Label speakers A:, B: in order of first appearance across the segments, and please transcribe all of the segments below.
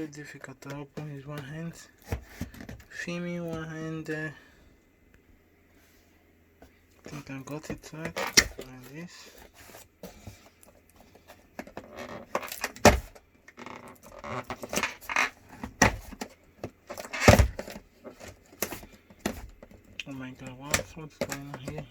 A: very difficult to open with one hand. Filming one hand. I think I got it right, like this. Oh my god, what's going on here?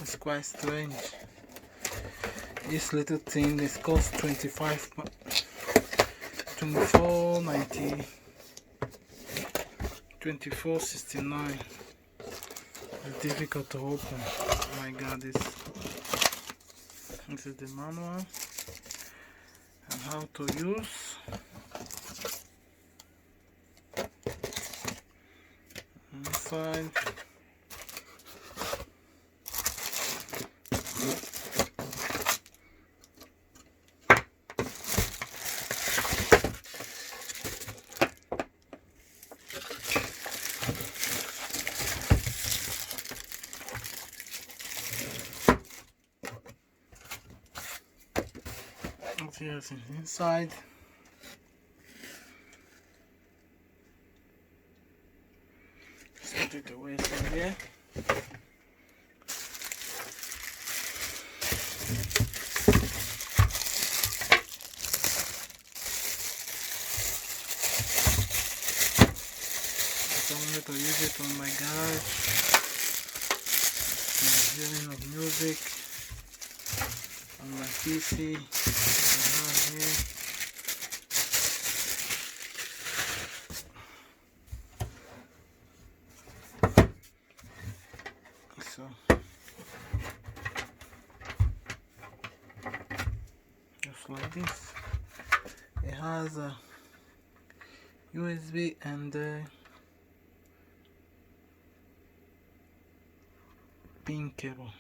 A: It's quite strange. This little thing is cost 24.90, 24.69. It's difficult to open. Oh my god, this is the manual and how to use. Inside. Here's inside. Let's put it away from here. I'm going to use it on my garage. Hearing of music on my PC. Here. So just like this, it has a USB and a pin cable.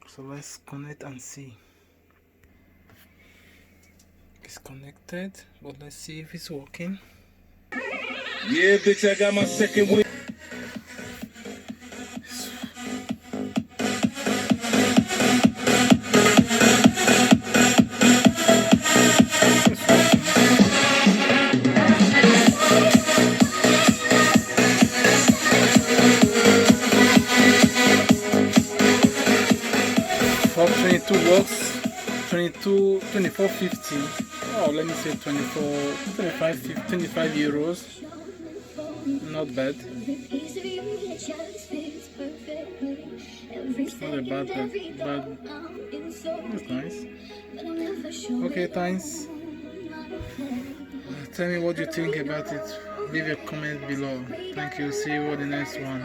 A: So let's connect and see. It's connected, but let's see if it's working.
B: Yeah, bitch, I got my second win.
A: Top 22 works, 24.50. Oh, let me say 25 euros. Not bad. It's not a bad, but it's nice. Okay, thanks. Tell me what you think about it. Leave a comment below. Thank you. See you on the next one.